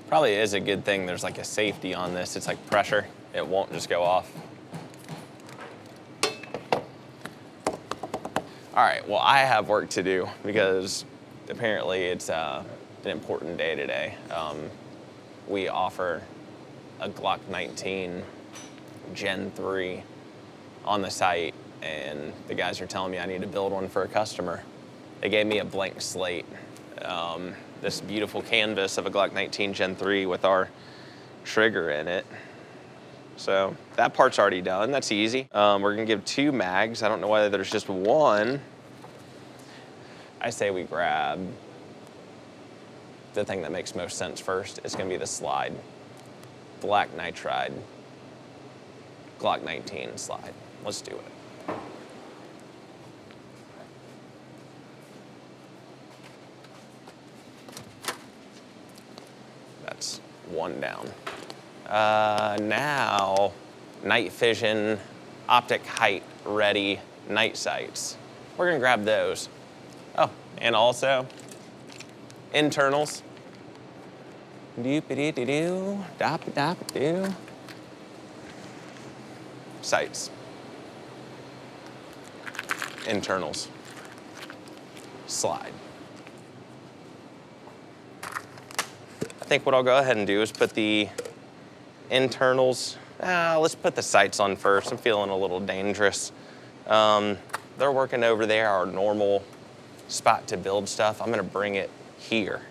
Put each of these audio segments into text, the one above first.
Probably is a good thing there's like a safety on this. It's like pressure. It won't just go off. All right, well, I have work to do because apparently it's an important day today. We offer a Glock 19 Gen 3 on the site, and the guys are telling me I need to build one for a customer. They gave me a blank slate, this beautiful canvas of a Glock 19 Gen 3 with our trigger in it. So that part's already done, that's easy. We're gonna give 2 mags. I don't know why there's just one. I say we grab the thing that makes most sense first. It's gonna be the slide. Black Nitride, Glock 19 slide. Let's do it. That's one down. Now, night vision, optic height ready night sights. We're gonna grab those. Oh, and also internals. Doop-a-dee-dee-doo, dop-a-dop-a-doo. Sights. Internals. Slide. I think what I'll go ahead and do is put the internals, let's put the sights on first. I'm feeling a little dangerous. They're working over there, our normal spot to build stuff. I'm gonna bring it here.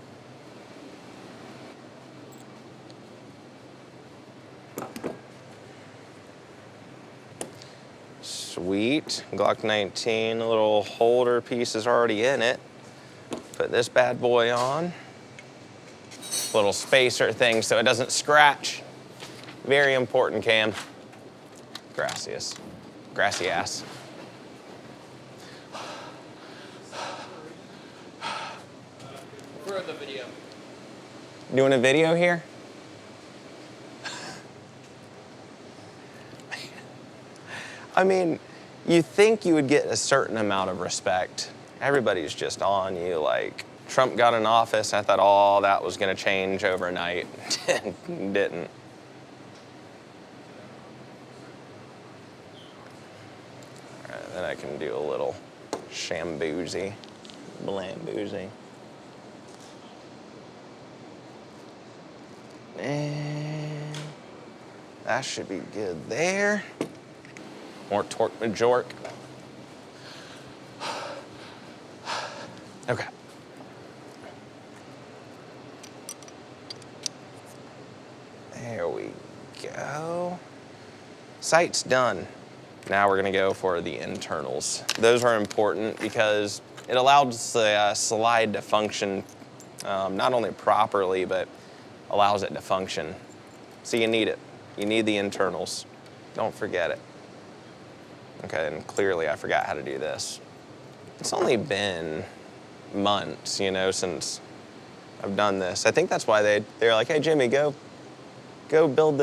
Sweet, Glock 19, a little holder piece is already in it. Put this bad boy on. Little spacer thing so it doesn't scratch. Very important, Cam. Gracias. Gracias. For the video. Doing a video here? I mean, you think you would get a certain amount of respect. Everybody's just on you, like, Trump got in office, I thought all that was gonna change overnight. Didn't. All right, then I can do a little shamboozy, blamboozy. And that should be good there. More torque majorque. Okay. There we go. Sight's done. Now we're gonna go for the internals. Those are important because it allows the slide to function not only properly, but allows it to function. So you need it. You need the internals. Don't forget it. Okay, and clearly I forgot how to do this. It's only been months, you know, since I've done this. I think that's why they're like, hey, Jimmy, go build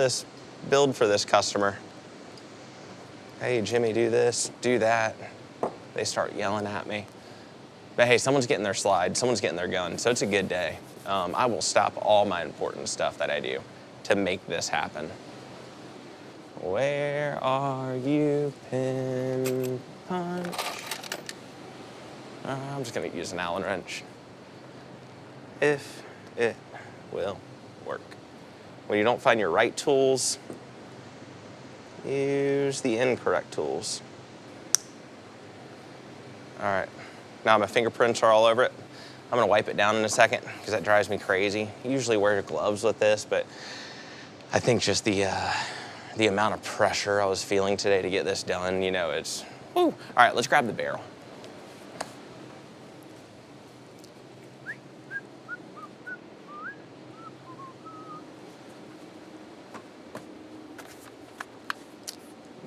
for this customer. Hey, Jimmy, do this, do that. They start yelling at me. But hey, someone's getting their slide, someone's getting their gun, so it's a good day. I will stop all my important stuff that I do to make this happen. Where are you, pin punch? I'm just gonna use an Allen wrench. If it will work. When you don't find your right tools, use the incorrect tools. All right, now my fingerprints are all over it. I'm gonna wipe it down in a second because that drives me crazy. I usually wear gloves with this, but I think just the amount of pressure I was feeling today to get this done, you know, it's, woo. All right, let's grab the barrel.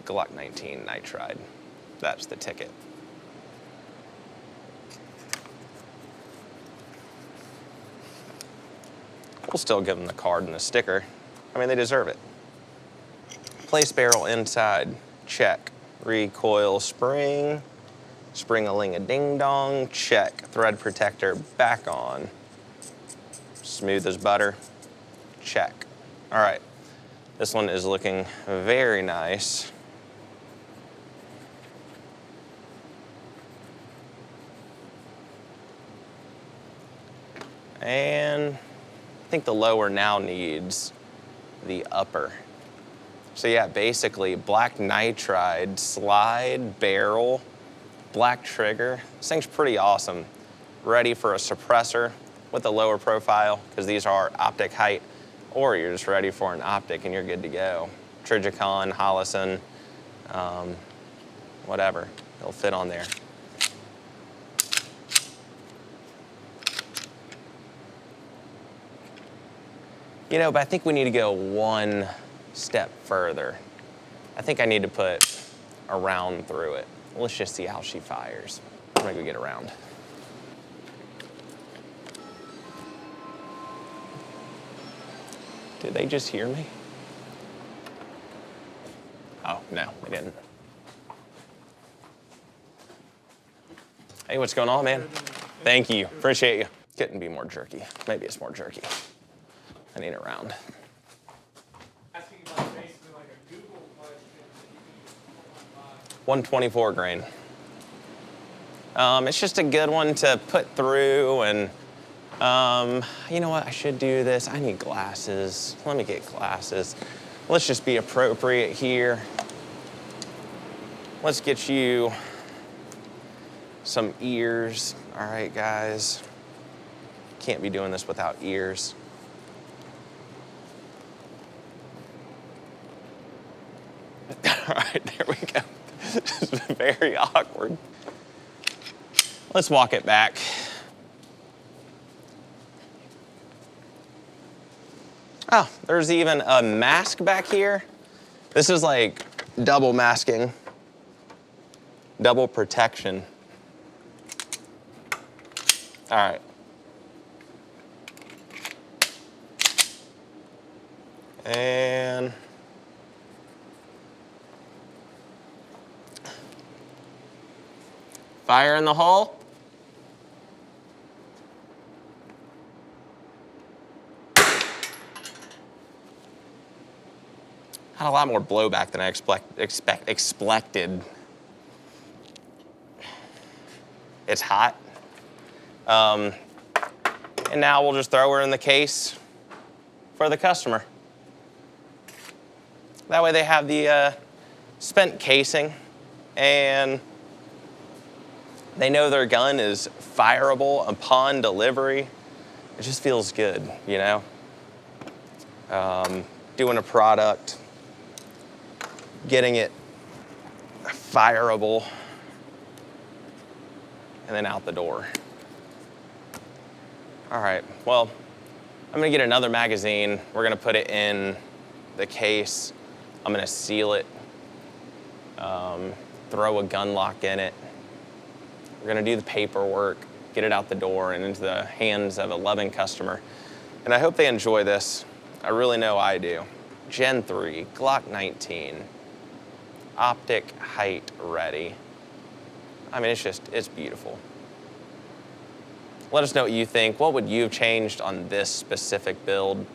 Glock 19 Nitride. That's the ticket. We'll still give them the card and the sticker. I mean, they deserve it. Place barrel inside, check. Recoil spring, spring-a-ling-a-ding-dong, check. Thread protector back on. Smooth as butter, check. All right, this one is looking very nice. And I think the lower now needs the upper. So yeah, basically black nitride, slide, barrel, black trigger. This thing's pretty awesome. Ready for a suppressor with a lower profile, because these are optic height, or you're just ready for an optic and you're good to go. Trigicon, Holosun, whatever, it'll fit on there. You know, but I think we need to go one step further. I think I need to put a round through it. Let's just see how she fires. I'm gonna go get a round. Did they just hear me? Oh, no, they didn't. Hey, what's going on, man? Thank you, appreciate you. Couldn't be more jerky. Maybe it's more jerky. I need a round. Asking about basically like a Google question that you can 124 grain. It's just a good one to put through, and you know what, I should do this. I need glasses. Let me get glasses. Let's just be appropriate here. Let's get you some ears. All right, guys. Can't be doing this without ears. All right, there we go. This is very awkward. Let's walk it back. Oh, there's even a mask back here. This is like double masking, double protection. All right. And fire in the hole. Had a lot more blowback than I expected. It's hot. And now we'll just throw her in the case for the customer. That way they have the spent casing, and they know their gun is fireable upon delivery. It just feels good, you know? Doing a product, getting it fireable, and then out the door. All right, well, I'm gonna get another magazine. We're gonna put it in the case. I'm gonna seal it, throw a gun lock in it. We're gonna do the paperwork, get it out the door and into the hands of a loving customer. And I hope they enjoy this. I really know I do. Gen 3, Glock 19, optic height ready. I mean, it's beautiful. Let us know what you think. What would you have changed on this specific build?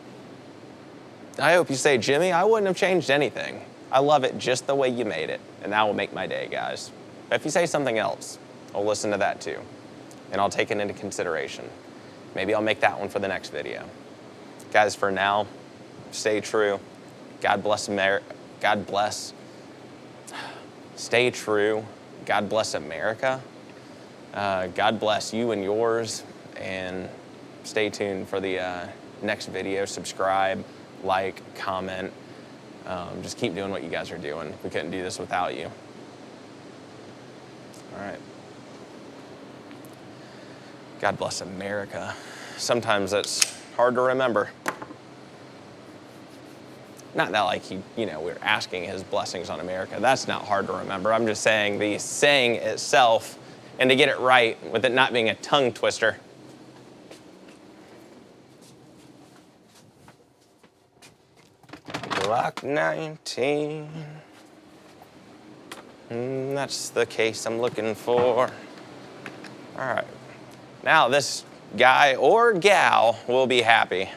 I hope you say, Jimmy, I wouldn't have changed anything. I love it just the way you made it, and that will make my day, guys. But if you say something else, I'll listen to that too, and I'll take it into consideration. Maybe I'll make that one for the next video. Guys, for now, stay true. God bless America. God bless. Stay true. God bless America. God bless you and yours, and stay tuned for the next video. Subscribe, like, comment. Just keep doing what you guys are doing. We couldn't do this without you. All right. God bless America. Sometimes that's hard to remember. Not that like we're asking his blessings on America. That's not hard to remember. I'm just saying the saying itself, and to get it right with it not being a tongue twister. Glock 19. That's the case I'm looking for. All right. Now this guy or gal will be happy.